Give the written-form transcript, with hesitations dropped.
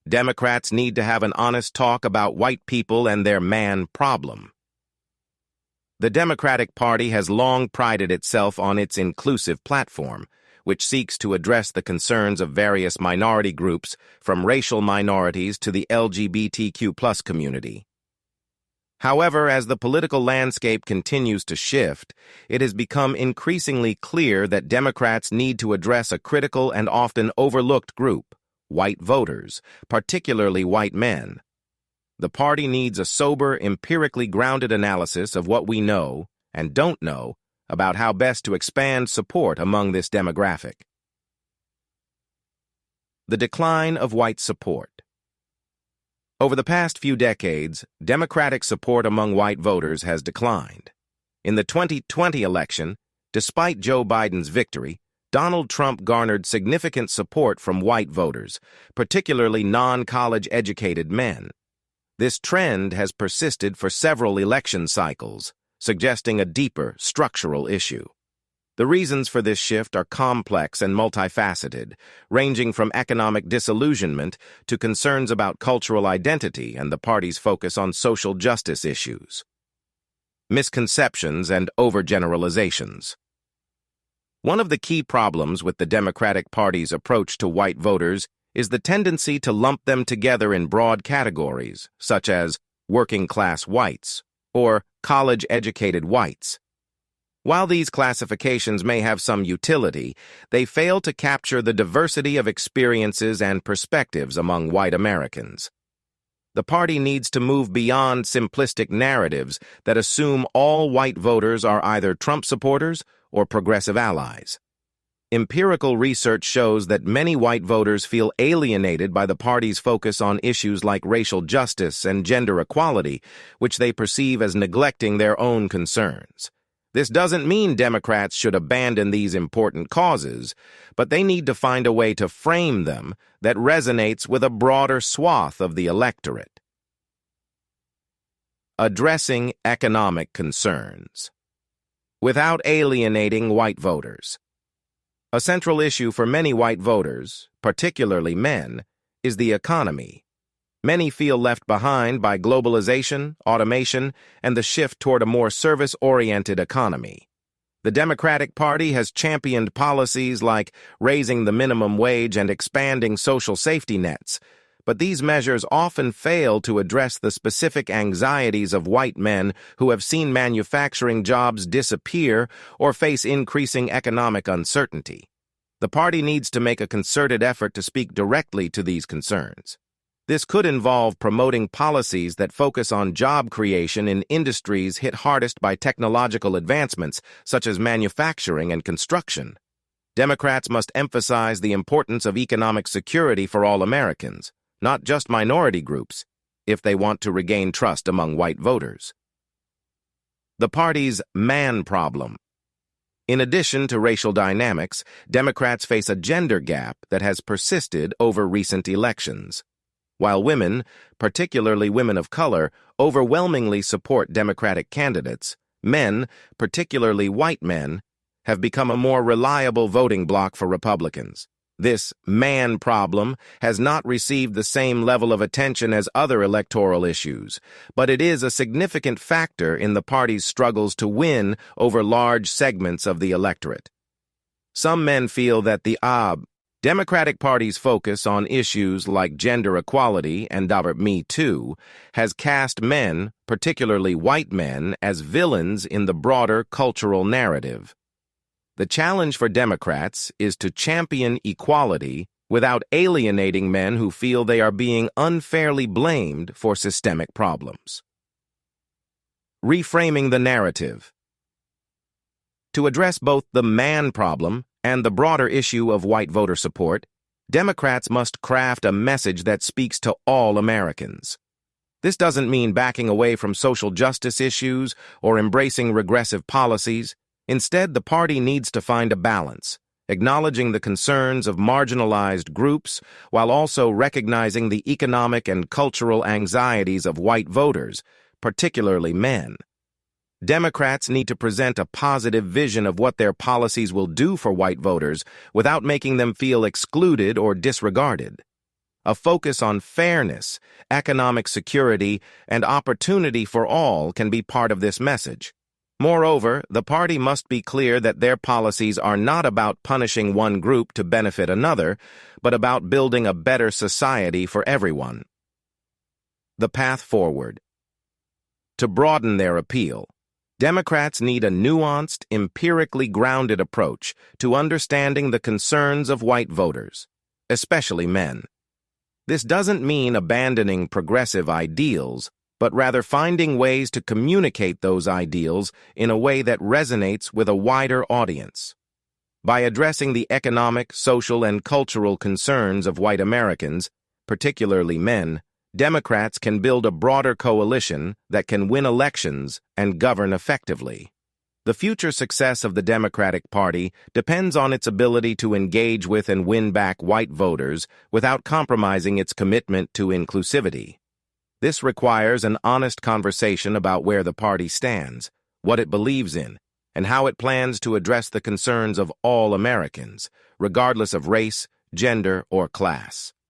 Democrats need to have an honest talk about white people and their man problem. The Democratic Party has long prided itself on its inclusive platform, which seeks to address the concerns of various minority groups, from racial minorities to the LGBTQ+ community. However, as the political landscape continues to shift, it has become increasingly clear that Democrats need to address a critical and often overlooked group, white voters, particularly white men. The party needs a sober, empirically grounded analysis of what we know and don't know about how best to expand support among this demographic. The decline of white support. Over the past few decades, Democratic support among white voters has declined. In the 2020 election, despite Joe Biden's victory, Donald Trump garnered significant support from white voters, particularly non-college educated men. This trend has persisted for several election cycles, suggesting a deeper, structural issue. The reasons for this shift are complex and multifaceted, ranging from economic disillusionment to concerns about cultural identity and the party's focus on social justice issues. Misconceptions and overgeneralizations. One of the key problems with the Democratic Party's approach to white voters is the tendency to lump them together in broad categories, such as working-class whites or college-educated whites. While these classifications may have some utility, they fail to capture the diversity of experiences and perspectives among white Americans. The party needs to move beyond simplistic narratives that assume all white voters are either Trump supporters or progressive allies. Empirical research shows that many white voters feel alienated by the party's focus on issues like racial justice and gender equality, which they perceive as neglecting their own concerns. This doesn't mean Democrats should abandon these important causes, but they need to find a way to frame them that resonates with a broader swath of the electorate. Addressing economic concerns without alienating white voters. A central issue for many white voters, particularly men, is the economy. Many feel left behind by globalization, automation, and the shift toward a more service-oriented economy. The Democratic Party has championed policies like raising the minimum wage and expanding social safety nets, but these measures often fail to address the specific anxieties of white men who have seen manufacturing jobs disappear or face increasing economic uncertainty. The party needs to make a concerted effort to speak directly to these concerns. This could involve promoting policies that focus on job creation in industries hit hardest by technological advancements, such as manufacturing and construction. Democrats must emphasize the importance of economic security for all Americans, not just minority groups, if they want to regain trust among white voters. The party's man problem. In addition to racial dynamics, Democrats face a gender gap that has persisted over recent elections. While women, particularly women of color, overwhelmingly support Democratic candidates, men, particularly white men, have become a more reliable voting bloc for Republicans. This man problem has not received the same level of attention as other electoral issues, but it is a significant factor in the party's struggles to win over large segments of the electorate. Some men feel that the Democratic Party's focus on issues like gender equality and Me Too has cast men, particularly white men, as villains in the broader cultural narrative. The challenge for Democrats is to champion equality without alienating men who feel they are being unfairly blamed for systemic problems. Reframing the narrative. To address both the man problem and the broader issue of white voter support, Democrats must craft a message that speaks to all Americans. This doesn't mean backing away from social justice issues or embracing regressive policies. Instead, the party needs to find a balance, acknowledging the concerns of marginalized groups while also recognizing the economic and cultural anxieties of white voters, particularly men. Democrats need to present a positive vision of what their policies will do for white voters without making them feel excluded or disregarded. A focus on fairness, economic security, and opportunity for all can be part of this message. Moreover, the party must be clear that their policies are not about punishing one group to benefit another, but about building a better society for everyone. The path forward. To broaden their appeal, Democrats need a nuanced, empirically grounded approach to understanding the concerns of white voters, especially men. This doesn't mean abandoning progressive ideals, but rather finding ways to communicate those ideals in a way that resonates with a wider audience. By addressing the economic, social, and cultural concerns of white Americans, particularly men, Democrats can build a broader coalition that can win elections and govern effectively. The future success of the Democratic Party depends on its ability to engage with and win back white voters without compromising its commitment to inclusivity. This requires an honest conversation about where the party stands, what it believes in, and how it plans to address the concerns of all Americans, regardless of race, gender, or class.